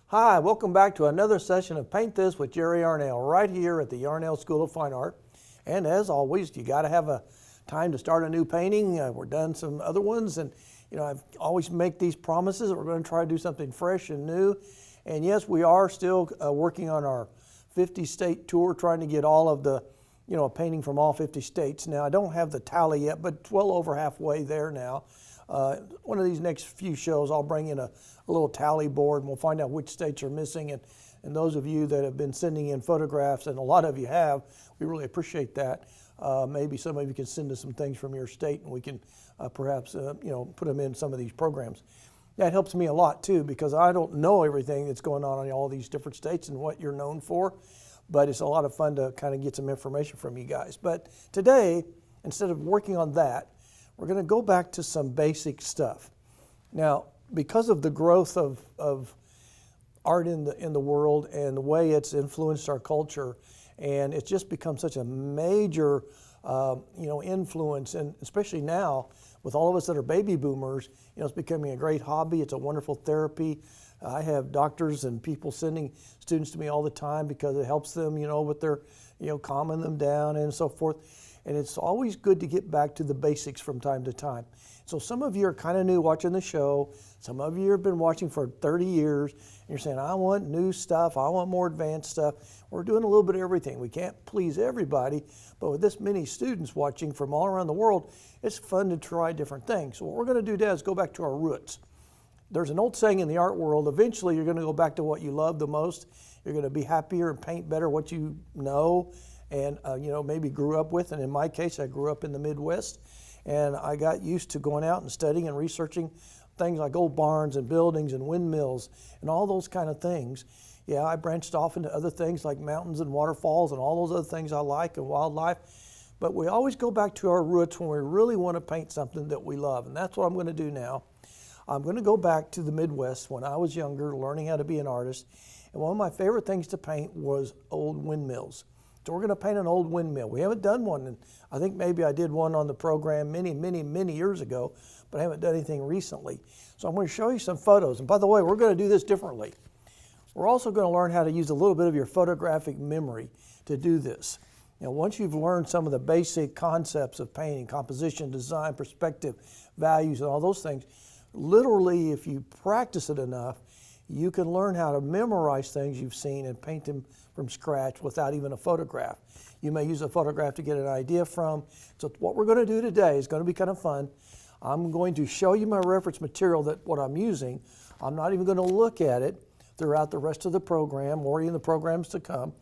Hi, welcome back to another session of Paint This with Jerry Yarnell right here at the Yarnell School of Fine Art. And as always, you got to have a time to start a new painting. We're done some other ones, and I always make these promises that we're going to try to do something fresh and new. And yes, we are still working on our 50-state tour, trying to get all of the a painting from all 50 states. Now, I don't have the tally yet, but it's well over halfway there now. One of these next few shows, I'll bring in a little tally board, and we'll find out which states are missing. And those of you that have been sending in photographs, and a lot of you have, we really appreciate that. Maybe some of you can send us some things from your state, and we can perhaps put them in some of these programs. That helps me a lot too, because I don't know everything that's going on in all these different states and what you're known for. But it's a lot of fun to kind of get some information from you guys. But today, instead of working on that, we're going to go back to some basic stuff. Now, because of the growth of art in the world and the way it's influenced our culture, and it's just become such a major influence, and especially now with all of us that are baby boomers, it's becoming a great hobby. It's a wonderful therapy. I have doctors and people sending students to me all the time because it helps them, with their, calming them down and so forth. And it's always good to get back to the basics from time to time. So some of you are kind of new watching the show. Some of you have been watching for 30 years. And you're saying, I want new stuff. I want more advanced stuff. We're doing a little bit of everything. We can't please everybody, but with this many students watching from all around the world, it's fun to try different things. So what we're going to do today is go back to our roots. There's an old saying in the art world, eventually you're going to go back to what you love the most. You're going to be happier and paint better what you know and maybe grew up with. And in my case, I grew up in the Midwest, and I got used to going out and studying and researching things like old barns and buildings and windmills and all those kind of things. Yeah, I branched off into other things like mountains and waterfalls and all those other things I like and wildlife. But we always go back to our roots when we really want to paint something that we love. And that's what I'm going to do now. I'm going to go back to the Midwest when I was younger, learning how to be an artist. And one of my favorite things to paint was old windmills. So we're going to paint an old windmill. We haven't done one, and I think maybe I did one on the program many years ago, but I haven't done anything recently. So I'm going to show you some photos. And by the way, we're going to do this differently. We're also going to learn how to use a little bit of your photographic memory to do this. Once you've learned some of the basic concepts of painting, composition, design, perspective, values, and all those things, literally, if you practice it enough, you can learn how to memorize things you've seen and paint them from scratch without even a photograph. You may use a photograph to get an idea from. So what we're going to do today is going to be kind of fun. I'm going to show you my reference material, that what I'm using. I'm not even going to look at it throughout the rest of the program or in the programs to come,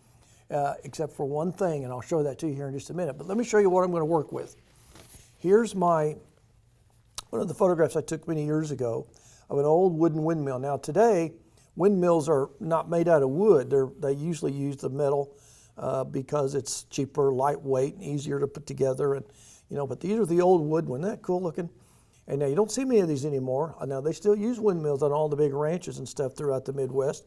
except for one thing, and I'll show that to you here in just a minute. But let me show you what I'm going to work with. Here's one of the photographs I took many years ago of an old wooden windmill. Now today, windmills are not made out of wood. They usually use the metal because it's cheaper, lightweight, and easier to put together. And but these are the old wood ones. Isn't that cool looking? And now you don't see many of these anymore. Now they still use windmills on all the big ranches and stuff throughout the Midwest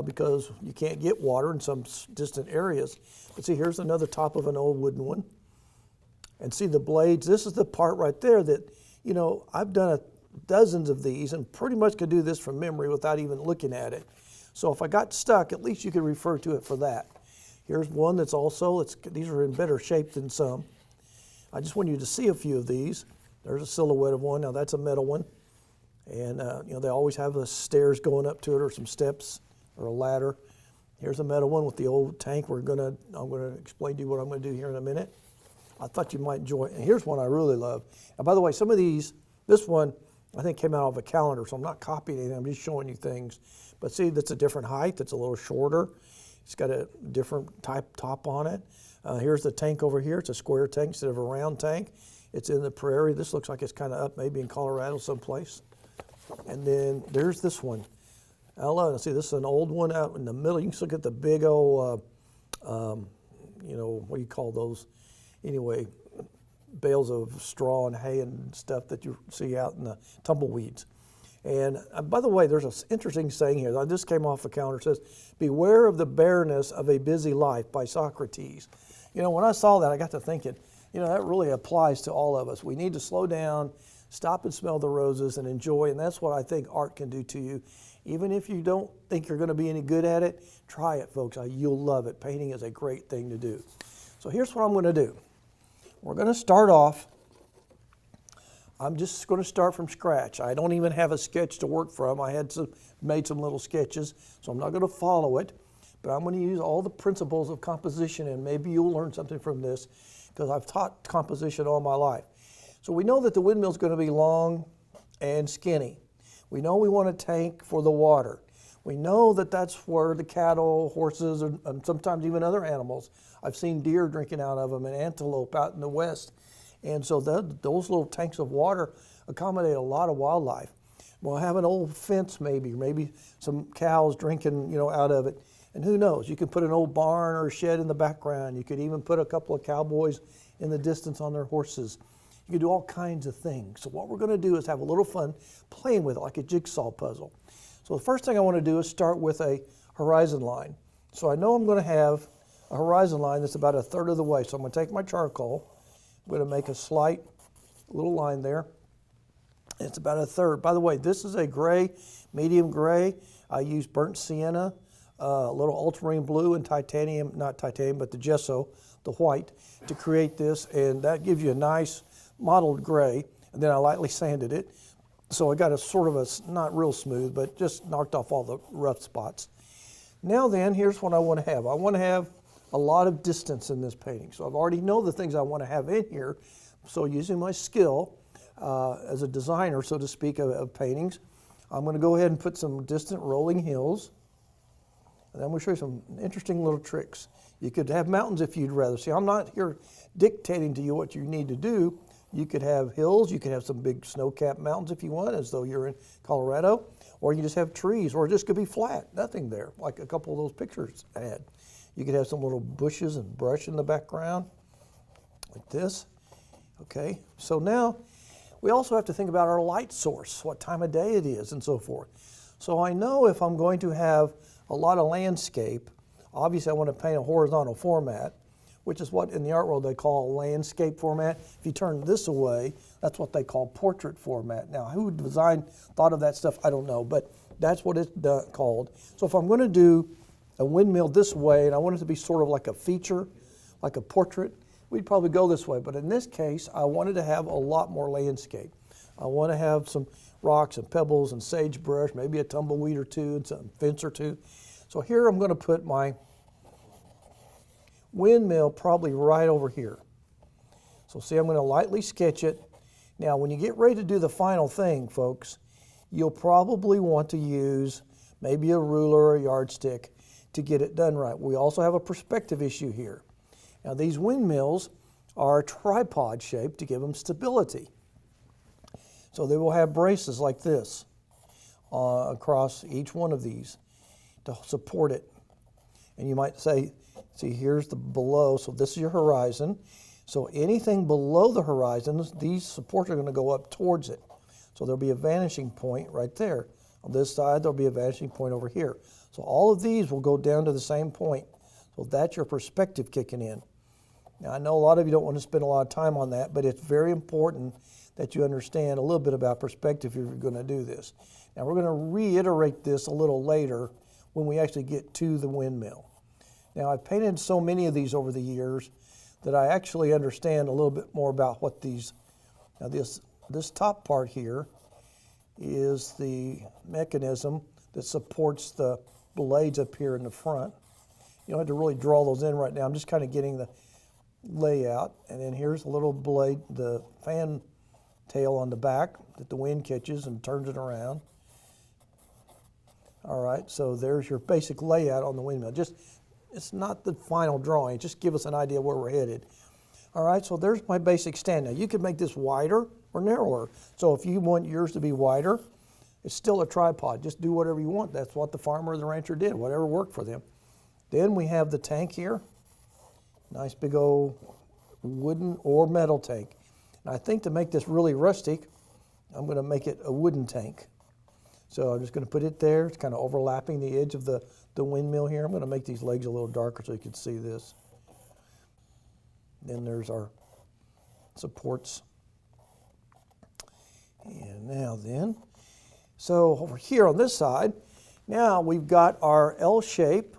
because you can't get water in some distant areas. But see, here's another top of an old wooden one. And see the blades. This is the part right there that I've done dozens of these and pretty much could do this from memory without even looking at it. So if I got stuck, at least you could refer to it for that. Here's one that's also, these are in better shape than some. I just want you to see a few of these. There's a silhouette of one. Now that's a metal one. And they always have the stairs going up to it or some steps or a ladder. Here's a metal one with the old tank. I'm going to explain to you what I'm going to do here in a minute. I thought you might enjoy it. And here's one I really love. And by the way, some of these, this one I think came out of a calendar, so I'm not copying anything, I'm just showing you things. But see, that's a different height, it's a little shorter. It's got a different type top on it. Here's the tank over here. It's a square tank instead of a round tank. It's in the prairie. This looks like it's kind of up maybe in Colorado someplace. And then there's this one. Hello, see, this is an old one out in the middle. You can look at the big old, what do you call those? Anyway, bales of straw and hay and stuff that you see out in the tumbleweeds. And by the way, there's an interesting saying here. This came off the calendar. It says, "Beware of the bareness of a busy life" by Socrates. When I saw that, I got to thinking, that really applies to all of us. We need to slow down, stop and smell the roses and enjoy. And that's what I think art can do to you. Even if you don't think you're going to be any good at it, try it, folks. You'll love it. Painting is a great thing to do. So here's what I'm going to do. We're going to start off. I'm just going to start from scratch. I don't even have a sketch to work from. I had made some little sketches, so I'm not going to follow it. But I'm going to use all the principles of composition, and maybe you'll learn something from this, because I've taught composition all my life. So we know that the windmill is going to be long and skinny. We know we want a tank for the water. We know that that's where the cattle, horses, and sometimes even other animals. I've seen deer drinking out of them and antelope out in the west. And so those little tanks of water accommodate a lot of wildlife. We'll have an old fence maybe some cows drinking, out of it. And who knows, you could put an old barn or a shed in the background. You could even put a couple of cowboys in the distance on their horses. You can do all kinds of things. So what we're going to do is have a little fun playing with it like a jigsaw puzzle. So the first thing I want to do is start with a horizon line. So I know I'm going to have a horizon line that's about 1/3 of the way. So I'm going to take my charcoal. I'm going to make a slight little line there. It's about 1/3. By the way, this is a gray, medium gray. I use burnt sienna, a little ultramarine blue, and titanium, not titanium, but the gesso, the white, to create this. And that gives you a nice mottled gray. And then I lightly sanded it. So I got a sort of not real smooth, but just knocked off all the rough spots. Now then, here's what I want to have. I want to have a lot of distance in this painting. So I've already know the things I want to have in here. So using my skill as a designer, so to speak, of paintings, I'm going to go ahead and put some distant rolling hills. And I'm going to show you some interesting little tricks. You could have mountains if you'd rather. See, I'm not here dictating to you what you need to do. You could have hills, you could have some big snow-capped mountains if you want, as though you're in Colorado, or you just have trees, or it just could be flat, nothing there, like a couple of those pictures I had. You could have some little bushes and brush in the background, like this. Okay, so now we also have to think about our light source, what time of day it is, and so forth. So I know if I'm going to have a lot of landscape, obviously I want to paint a horizontal format, which is what in the art world they call landscape format. If you turn this away, that's what they call portrait format. Now, who thought of that stuff, I don't know, but that's what it's called. So if I'm going to do a windmill this way, and I want it to be sort of like a feature, like a portrait, we'd probably go this way. But in this case, I wanted to have a lot more landscape. I want to have some rocks and pebbles and sagebrush, maybe a tumbleweed or two, and some fence or two. So here I'm going to put my windmill probably right over here. So see, I'm going to lightly sketch it. Now, when you get ready to do the final thing, folks, you'll probably want to use maybe a ruler or a yardstick to get it done right. We also have a perspective issue here. Now, these windmills are tripod shaped to give them stability. So they will have braces like this across each one of these to support it. And you might say, see, here's the below, so this is your horizon. So anything below the horizon, these supports are going to go up towards it. So there'll be a vanishing point right there. On this side, there'll be a vanishing point over here. So all of these will go down to the same point. So that's your perspective kicking in. Now, I know a lot of you don't want to spend a lot of time on that, but it's very important that you understand a little bit about perspective if you're going to do this. Now, we're going to reiterate this a little later when we actually get to the windmill. Now, I've painted so many of these over the years that I actually understand a little bit more about what these, now this top part here is the mechanism that supports the blades up here in the front. You don't have to really draw those in right now. I'm just kind of getting the layout. And then here's a little blade, the fan tail on the back that the wind catches and turns it around. All right, so there's your basic layout on the windmill. It's not the final drawing, just give us an idea where we're headed. All right, so there's my basic stand. Now you can make this wider or narrower. So if you want yours to be wider, it's still a tripod. Just do whatever you want. That's what the farmer or the rancher did, whatever worked for them. Then we have the tank here. Nice big old wooden or metal tank. And I think to make this really rustic, I'm going to make it a wooden tank. So I'm just going to put it there. It's kind of overlapping the edge of the windmill here. I'm going to make these legs a little darker so you can see this. Then there's our supports. And now then, so over here on this side, Now we've got our L shape